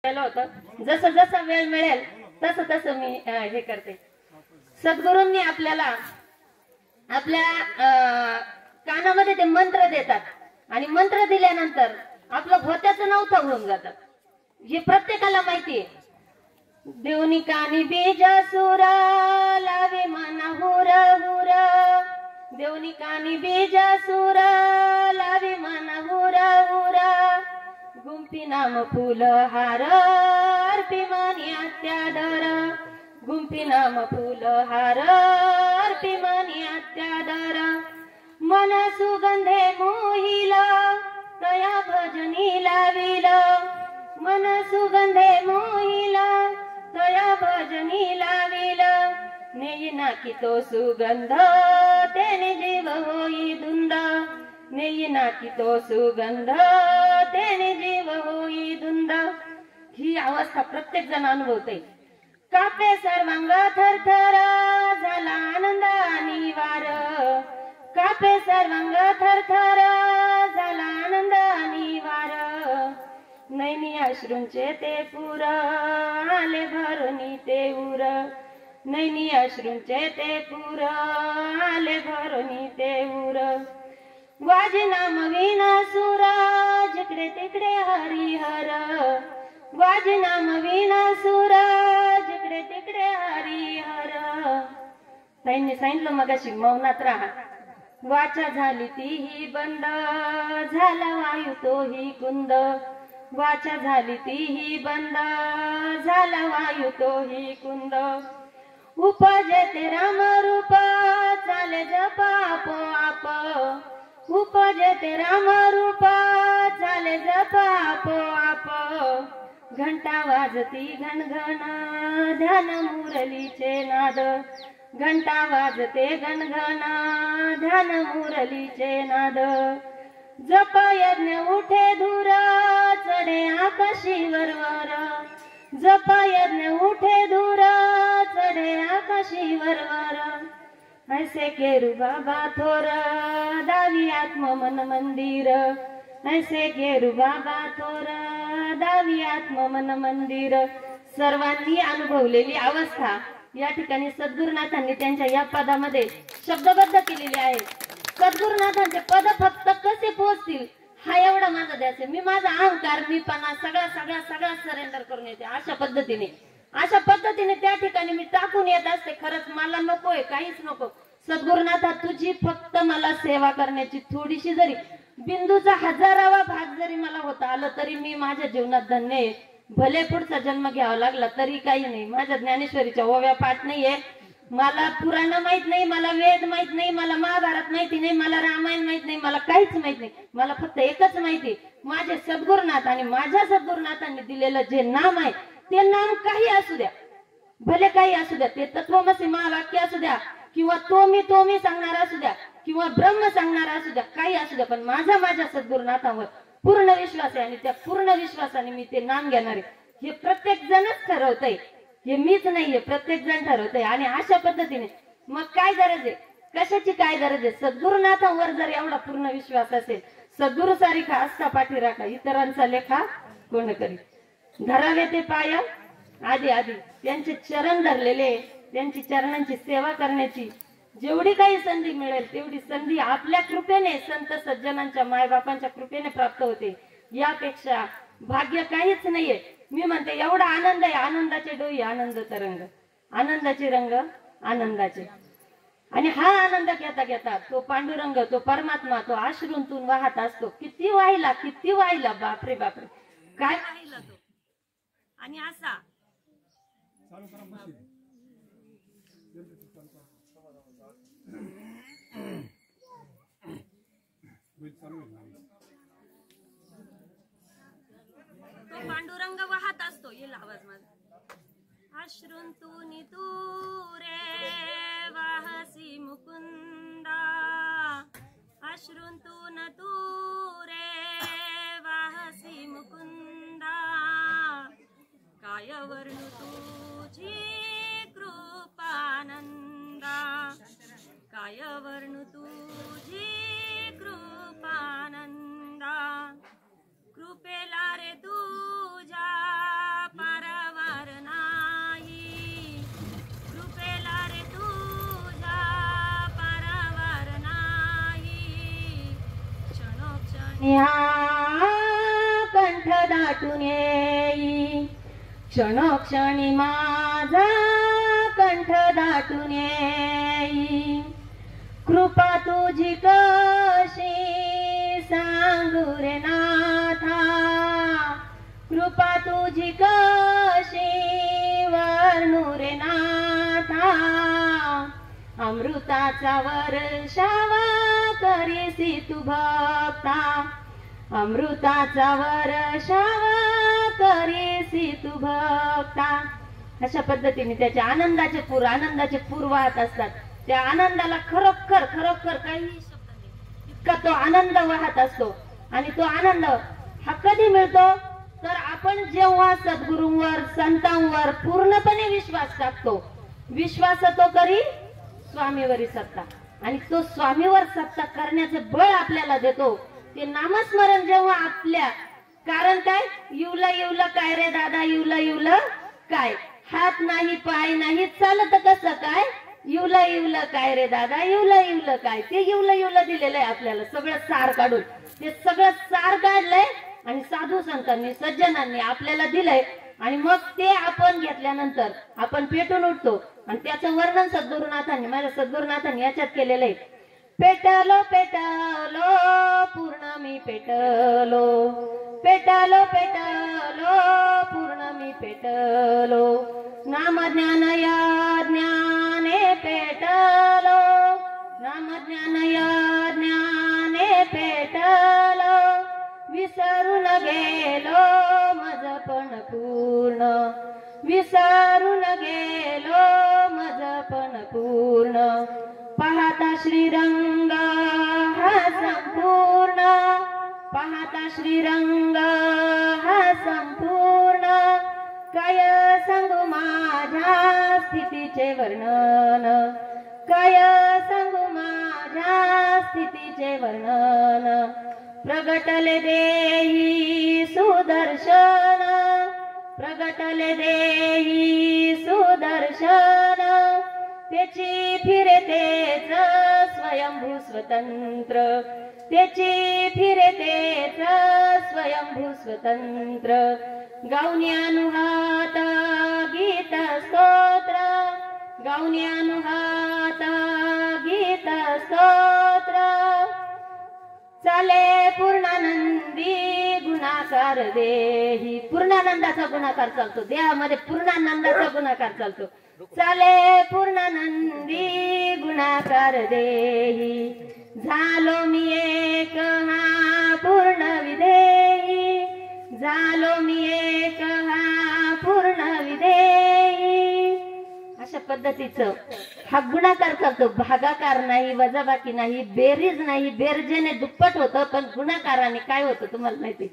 केलं होतं. जसं जसं वेळ मिळेल तसं तसं मी हे करते. सद्गुरूंनी आपल्याला आपल्या कानामध्ये ते मंत्र देतात आणि मंत्र दिल्यानंतर आपलं भोत्याचं नव्हतं होऊन जातं. हे प्रत्येकाला माहिती आहे. देवनी कानी बीज सुर लावे मन हुर हुर, देवनी कानी बीज सुर लावे मन हुर हुर, गुंफी नाम फुल हार अर्पी मनी अत्यादर, गुंफी नाम फुल हार अर्पी मनी अत्यादर, मन सुगंधे मोहिल तया भजनी लाविल, मन सुगंधे मोहिल तया भजनी लाविल, नेई नाकी तो सुगंध तेने जीव होई धुंद, नेई नाकी तो सुगंध तेने जीव होई धुंद. ही अवस्था प्रत्येक जण अनुभवते. कापे सर्वांग थरथर झाला आनंद आणि वार, कापे सर्वांग थरथर झाला आनंद आणि वार, नैनी अश्रूंचे ते पुर आले भरुनी ते उर, नैनी अश्रूंचे ते पुर आले भरुनी ते उर, वाजे नाम विना सुर जिकडे तिकडे हरिहर, वाजे नाम विना सुर जिकडे तिकडे हरिहर. त्यांनी सांगितलं मगाशी मौनात राहा. वाचा झाली तीही बंद झाला वायू तोही कुंद, वाचा झाली तीही बंद झाला वायू तोही कुंद, उपजते राम रूप चाले जप आपोआप, उपजते राम रूप चाले जप आपोआप, घंटा वाजती घनघन ध्यान मुरलीचे नाद, घंटा वाजते घनघन ध्यान मुरलीचे नाद, जप यज्ञ उठे धूर चढे आकाशीवर वर, जप यज्ञ उठे धूर चढे आकाशीवर वर, ऐसे केरू बाबा थोर दावी आत्म मन मंदिर, ऐसे केरू बाबा थोर दावी आत्म मन मंदिर. सर्वांनी अनुभवलेली अवस्था या ठिकाणी सद्गुरुनाथांनी त्यांच्या या पदामध्ये शब्दबद्ध केलेली आहे. सद्गुरुनाथांचे पद फक्त कसे पोहोचतील हा एवढा माझा ध्यास आहे. मी माझा अहंकार मीपणा सगळा सगळा सगळा सरेंडर करून येते. अशा पद्धतीने त्या ठिकाणी मी टाकून येत असते. खरंच मला नकोय, काहीच नको. सद्गुरुनाथा तुझी फक्त मला सेवा करण्याची थोडीशी जरी बिंदूचा 1000वा भाग जरी मला होता आलं तरी मी माझ्या जीवनात धन्य आहे. भले पुढचा जन्म घ्यावा लागला तरी काही नाही. माझ्या ज्ञानेश्वरीच्या ओव्या पाठ नाहीये, मला पुराण माहित नाही, मला वेद माहित नाही, मला महाभारत माहिती नाही, मला रामायण माहित नाही, मला काहीच माहित नाही. मला फक्त एकच माहिती, माझे सद्गुरुनाथ आणि माझ्या सद्गुरुनाथांनी दिलेलं जे नाम आहे ते नाम काही असू द्या, भले काही असू द्या, ते तत्वमसी महावाक्य असू द्या किंवा तो मी सांगणार असू द्या किंवा ब्रह्म सांगणार असू द्या, काही असू द्या, पण माझ्या सद्गुरुनाथांवर पूर्ण विश्वास आहे आणि त्या पूर्ण विश्वासाने मी ते नाम घेणार आहे. हे प्रत्येक जणच ठरवतंय, हे मीच नाहीये, प्रत्येक जण ठरवतंय. आणि अशा पद्धतीने मग काय गरज आहे, कशाची काय गरज आहे? सद्गुरुनाथांवर जर एवढा पूर्ण विश्वास असेल, सद्गुरु सारिखा असता पाठी राखा, इतरांचा लेखा कोण करी. धरावे ते पाय आधी आधी त्यांचे चरण धरलेले, त्यांची चरणांची सेवा करण्याची जेवढी काही संधी मिळेल तेवढी संधी आपल्या कृपेने, संत सज्जनांच्या मायबापांच्या कृपेने प्राप्त होते. यापेक्षा भाग्य काहीच नाहीये. मी म्हणते एवढा आनंद आहे, आनंदाचे डोई आनंद तरंग, आनंदाचे रंग आनंदाचे. आणि हा आनंद घेता घेता तो पांडुरंग, तो परमात्मा, तो अश्रूंतून वाहत असतो. किती वाहिला बापरे बापरे, काय वाहिला तो. आणि असा तो पांडुरंग वाहत असतो. येईल आवाज माझा. अश्रूंतून तू रे वाहसी मुकुंदा, अश्रूंतून तू रे वाहसी मुकुंदा, काय वर्णू तुझी कृपानंदा, काय वर्णू तुझी कृपानंदा, कृपेला रे तुझ्या ह्या कंठ दाटून येई, क्षणोक्षणी माझा कंठ दाटून येई. कृपा तुझी कशी सांगू रे नाथा, कृपा तुझी कशी वर्णू रे नाथा. अमृताचा वर्षावा करीसी तू भक्ता, अमृताचा वर्षावा करीसी तू भक्ता. अशा पद्धतीने त्याचे आनंदाचे पूर वाहत असतात. त्या आनंदाला खरोखर काही शब्द नाही, इतका तो आनंद वाहत असतो. आणि तो आनंद हा कधी मिळतो तर आपण जेव्हा सद्गुरूंवर संतांवर पूर्णपणे विश्वास टाकतो. विश्वास तो करी स्वामीवरी सत्ता, आणि तो स्वामीवर सत्ता करण्याचे बळ आपल्याला देतो ते नामस्मरण जेव्हा आपल्या. कारण काय, येवला काय रे दादा, येवला काय, हात नाही पाय नाही चालत कसं काय, येवला काय रे दादा, येवला काय. ते येवला दिलेलं आहे आपल्याला सगळं सार काढून. ते सगळं सार काढलंय आणि साधू संतांनी सज्जनांनी आपल्याला दिलंय. आणि मग ते आपण घेतल्यानंतर आपण पेटून उठतो. आणि त्याचं वर्णन सद्गुरुनाथांनी, माझ्या सद्गुरुनाथांनी याच्यात केलेलं आहे. पेटलो पेटलो पूर्ण मी पेटलो, पेटलो पेटलो पूर्ण मी पेटलो. नाम ज्ञान या ज्ञाने पेटलो, नाम ज्ञान या ज्ञाने पेटलो. विसरून गेलो मजपण पूर्ण, विसरून गेलो मजपण पूर्ण. पाहता श्रीरंग हा संपूर्ण, पाहता श्रीरंग हा संपूर्ण. काय सांगू माझ्या स्थितीचे वर्णन, काय सांगू माझ्या स्थितीचे वर्णन. प्रगटले देही सुदर्शन, प्रगटले देही सुदर्शन. त्याची फिरतेच स्वयंभू स्वतंत्र, त्याची फिरतेच स्वयंभू स्वतंत्र. गाऊन्यानुहात गीत स्तोत्र, गाऊन्यानुहात गीत स्तोत्र. चाले पूर्णानंदी गुणाकार देही, पूर्णानंदाचा गुणाकार चालतो देहामध्ये, पूर्णानंदाचा गुणाकार चालतो. चाले पूर्णानंदी गुणाकार देही. झालो मी एक हा पूर्ण विधेही, झालो मी एक हा पूर्ण विधेही. अशा पद्धतीचं हा गुणाकार करतो, भागाकार नाही, वजाबाकी नाही, बेरीज नाही. बेरजेने दुप्पट होतं पण गुणाकाराने काय होतं तुम्हाला माहिती,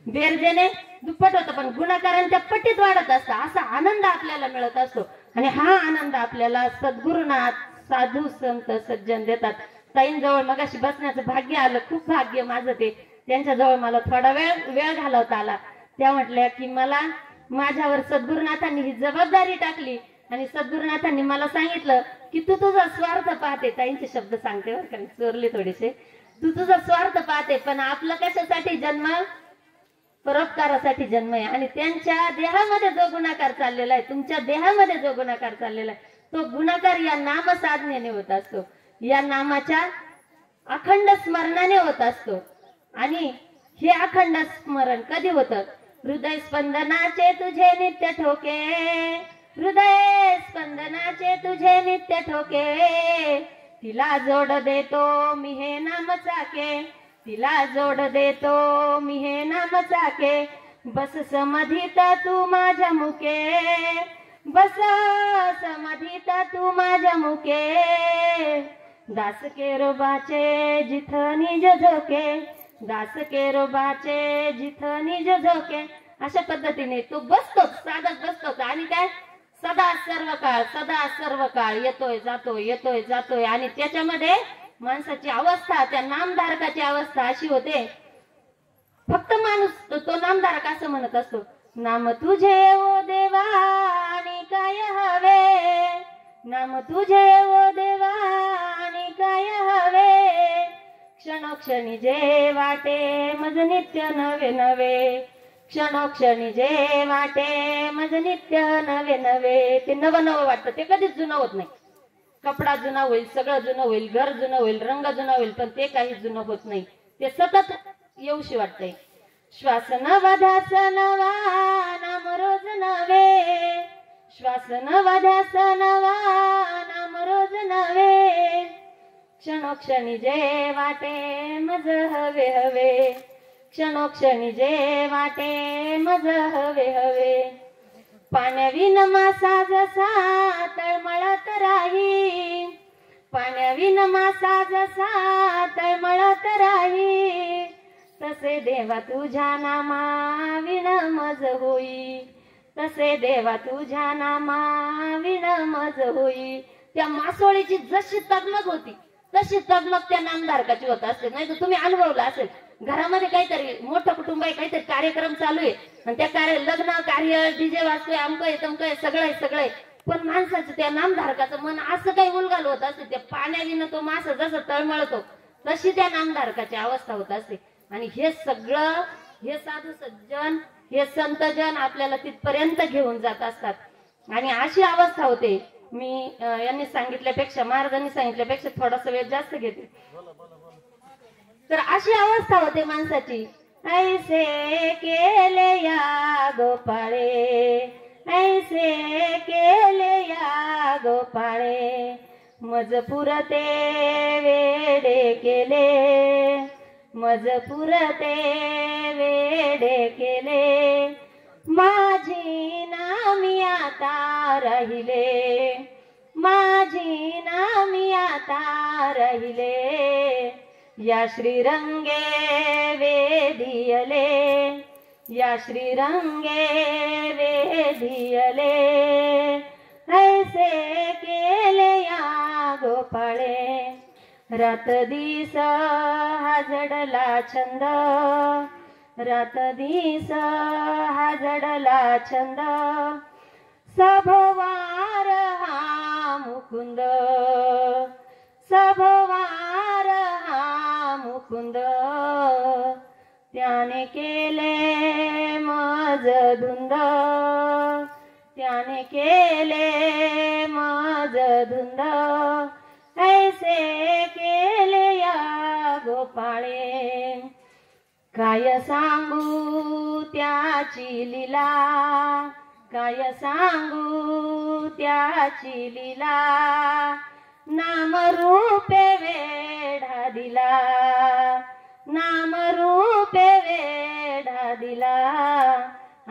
बेरजेने दुप्पट होतं पण गुणाकारांच्या पट्टीत वाढत असतं. असा आनंद आपल्याला मिळत असतो. आणि हा आनंद आपल्याला सद्गुरुनाथ साधू संत सज्जन देतात. ताईंजवळ मगाशी बसण्याचं भाग्य आलं, खूप भाग्य माझं ते. त्यांच्याजवळ मला थोडा वेळ घालवता आला. त्या म्हटल्या की मला माझ्यावर सद्गुरुनाथांनी ही जबाबदारी टाकली आणि सद्गुरुनाथांनी मला सांगितलं की तू तुझा स्वार्थ पाहते. ताईंचे शब्द सांगते बरं का, चोरले थोडेसे. तू तुझा स्वार्थ पाहते पण आपलं कशासाठी जन्म, परोपकारासाठी जन्म आहे. आणि त्यांच्या देहामध्ये जो गुणाकार चाललेला आहे, तुमच्या देहामध्ये जो गुणाकार चाललेला आहे, तो गुणाकार या नाम साधनेने होत असतो, या नामाच्या अखंड स्मरणाने होत असतो. आणि हे अखंड स्मरण कधी होतं, हृदय स्पंदनाचे तुझे नित्य ठोके, हृदय स्पंदनाचे तुझे नित्य ठोके. तिला जोड देतो मी हे नाम चाके, तिला जोड देतो मी हे नाम चाके. बस समाधीत तू माझ्या मुके, बस समाधीत तू माझ्या मुके. दास केरोबाचे जिथ निज झोके, दास केरोबाचे जिथ निज झोके. अशा पद्धतीने तो बसतोच, साधत बसतोच. आणि काय, सदा सर्व काळ येतोय जातोय, येतोय जातोय. आणि त्याच्यामध्ये माणसाची अवस्था, त्या नामधारकाची अवस्था अशी होते, फक्त माणूस तो नामधारक असं म्हणत असतो, नाम तुझे ओ देवा आणि काय हवे, नाम तुझे ओ देवा आणि काय हवे. क्षणोक्षणी जे वाटे मज नित्य नवे नवे, क्षणोक्षणी जे वाटे मज नित्य नवे नवे. ते नवं नवं वाटतं, ते कधीच जुनं होत नाही. कपडा जुना होईल, सगळं जुनं होईल, घर जुनं होईल, रंग जुना होईल, पण ते काही जुनं होत नाही. ते सतत येऊशी वाटतंय. श्वास नवा ध्यास नवा नाम रोज नवे, श्वास नवा ध्यास नवा नाम रोज नवे, क्षणोक्षणी जे वाटे मज हवे हवे, क्षणोक्षणी जे वाटे मज हवे हवे. पाण्याविन मासा जसा तळमळत राही, पाण्याविन मासा जसा तळमळत राही, तसे देवा तुझ्या नामाविन मज होई, तसे देवा तुझ्या नामाविन मज होई. त्या मासोळीची जशी तगमग होती तशी तगमग त्या नामधारकाची होत असते. नाही तर तुम्ही अनुभवलं असेल, घरामध्ये काहीतरी मोठं कुटुंब आहे, काहीतरी कार्यक्रम चालू आहे आणि त्या लग्न कार्य डीजे वाजतोय, अमकय तमकय सगळं सगळं, पण माणसाचं त्या नामधारकाचं मन असं काही उलगाल होत असते. त्या पाण्याविनं तो मासा जसं तळमळतो तशी त्या नामधारकाची अवस्था होत असते. आणि हे सगळं, हे साधू सज्जन, हे संतजन आपल्याला तिथपर्यंत घेऊन जात असतात. आणि अशी अवस्था होते. मी यांनी सांगितल्यापेक्षा, महाराजांनी सांगितल्यापेक्षा थोडासा वेळ जास्त घेते. तर अशी अवस्था होते माणसाची. ऐसे केले या गोपाळे, ऐसे केले या गोपाळे, मज पुरते वेडे केले, मज पुरते वेडे केले, माझी नामी आता राहिले, माझी नामी आता राहिले, या श्रीरंगे वेदियले, या श्रीरंगे वेदियले, ऐसे केले या गोपाळे. रात दिस हा जडला छंद, रात दिस हा जडला छंद, सभोवार हा मुकुंद, सभोवार हा मुकुंद, त्याने केले मज धुंद, त्याने केले मज धुंद, ऐसे केले या गोपाळे. काय सांगू त्याची लीला, काय सांगू त्याची लीला, नाम रूपे वेढा दिला, नाम रूपे वेढा दिला,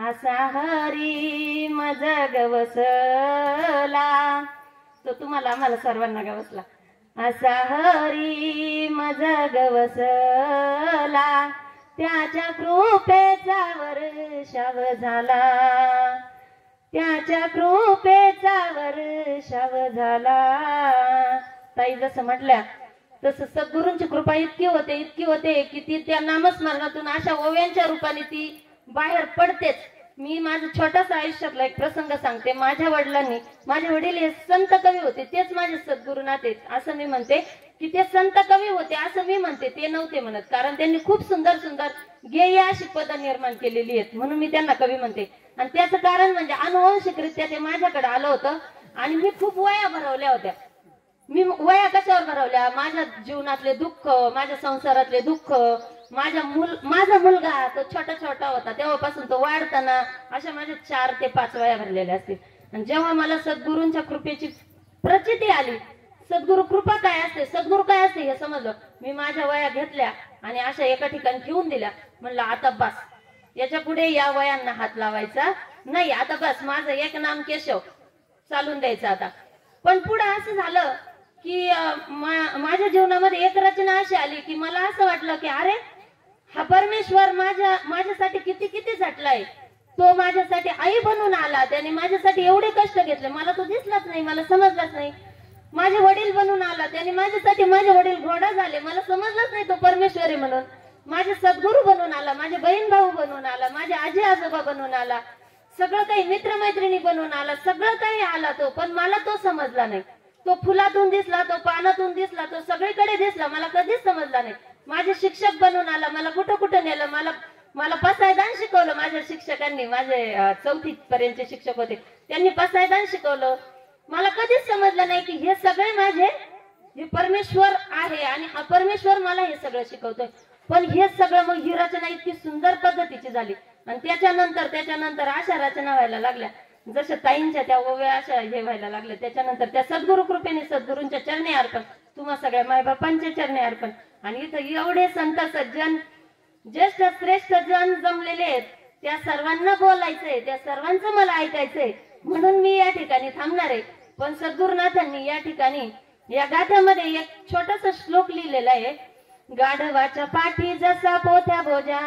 असा हरी मज गवसला. तो तुम्हाला आम्हाला सर्वांना गवसला. असा हरी मज गवसला, त्याच्या कृपेचा वर्षाव झाला, त्याच्या कृपेचा वर्षाव झाला. ताई जसं म्हटल्या तसं सद्गुरूंची कृपा इतकी होते की ती त्या नामस्मरणातून अशा ओव्यांच्या रूपाने ती बाहेर पडतेच. मी माझं छोटासा आयुष्यातला एक प्रसंग सांगते. माझ्या वडिलांनी, माझे वडील हे संत कवी होते, तेच माझे सद्गुरुनाथ आहेत असं मी म्हणते. की ते संत कवी होते असं मी म्हणते, ते नव्हते म्हणत, कारण त्यांनी खूप सुंदर सुंदर गेय अशी पदं निर्माण केलेली आहेत, म्हणून मी त्यांना कवी म्हणते. आणि त्याचं कारण म्हणजे अनुवंशिकरित्या ते माझ्याकडे आलं होतं आणि मी खूप वया भरवल्या होत्या. मी वया कशावर भरवल्या? माझ्या जीवनातले दुःख, माझ्या संसारातले दुःख, माझा मुलगा तो छोटा छोटा होता तेव्हापासून तो वाढताना, अशा माझ्या 4 ते 5 वया भरलेल्या असतील. आणि जेव्हा मला सद्गुरूंच्या कृपेची प्रचिती आली, सद्गुरु कृपा काय असते, सद्गुरु काय असते हे समजलं. मी माझ्या वया घेतल्या आणि अशा एका ठिकाणी ठेवून दिल्या. म्हणलं आता बस, याच्या पुढे या वयांना हात लावायचा नाही, आता बस माझं एक नाम केशव चालून द्यायचं आता. पण पुढे असं झालं की माझ्या जीवनामध्ये एक रचना अशी आली की मला असं वाटलं की अरे हा परमेश्वर माझ्यासाठी किती किती झटलाय. तो माझ्यासाठी आई बनून आला, त्याने माझ्यासाठी एवढे कष्ट घेतले, मला तो दिसलाच नाही, मला समजलाच नाही. माझे वडील बनून आला, त्याने माझ्यासाठी माझे वडील घोडा झाले, मला समजलंच नाही तो परमेश्वरी म्हणून. माझे सद्गुरू बनून आला, माझे बहीण भाऊ बनून आला, माझे आजी आजोबा बनून आला, सगळं काही मित्रमैत्रिणी बनून आला, सगळं काही आला तो, पण मला तो समजला नाही. तो फुलातून दिसला, तो पानातून दिसला, तो सगळीकडे दिसला, मला कधीच समजला नाही. माझे शिक्षक बनून आला, मला कुठं कुठं नेलं, मला मला पसायदान शिकवलं माझ्या शिक्षकांनी. माझे 4थी पर्यंतचे शिक्षक होते, त्यांनी पसायदान शिकवलं. मला कधीच समजलं नाही की हे सगळे माझे हे परमेश्वर आहे आणि हा परमेश्वर मला हे सगळं शिकवतोय. पण हे सगळं मग ही रचना इतकी सुंदर पद्धतीची झाली आणि त्याच्यानंतर अशा रचना व्हायला लागल्या, जसं ताईंच्या त्या ओव्या अशा हे व्हायला लागल्या. त्याच्यानंतर त्या सद्गुरु कृपेने सद्गुरूंच्या चरणी अर्पण, तुम्हा सगळ्या मायबापांच्या चरणी अर्पण. आणि इथं एवढे संत सज्जन ज्येष्ठ श्रेष्ठ जन जमलेले आहेत, त्या सर्वांना बोलायचंय, त्या सर्वांचं मला ऐकायचंय, म्हणून मी या ठिकाणी थांबणार आहे. पण सद्गुरुनाथांनी या ठिकाणी या गाथ्यामध्ये एक छोटासा श्लोक लिहिलेला आहे. गाढवाच्या पाठी जसा पोथ्या बोजा,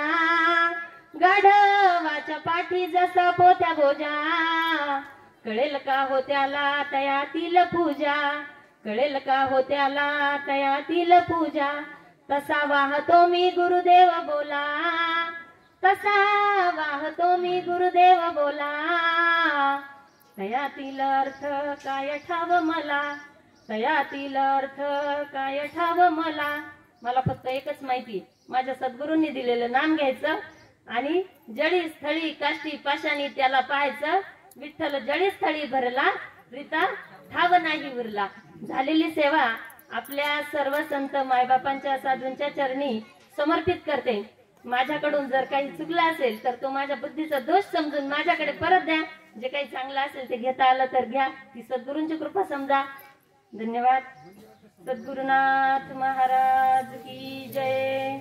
गाढवाच्या पाठी जसा पोथ्या बोजा, कळेल का हो त्याला तयातील पूजा, कळेल का हो त्याला तयातील पूजा. तसा वाहतो मी गुरुदेव बोला, तसा वाहतो मी गुरुदेव बोला, तयातील अर्थ काय ठाव मला, तयातील अर्थ काय ठाव मला. मला फक्त एकच माहिती, माझ्या सद्गुरूंनी दिलेलं नाम घ्यायचं आणि जळी स्थळी काष्टी पाशाणी त्याला पाहायचं. विठ्ठल जळी स्थळी भरला, प्रीता ठाव नाही उरला. झालेली सेवा आपल्या सर्व संत मायबापांच्या साधूंच्या चरणी समर्पित करते. माझ्याकडून जर काही चुकलं असेल तर तो माझ्या बुद्धीचा दोष समजून माझ्याकडे परत द्या. जे काही चांगलं असेल ते घेता आलं तर घ्या, ती सद्गुरूंची कृपा समजा. धन्यवाद. सद्गुरुनाथ महाराज की जय.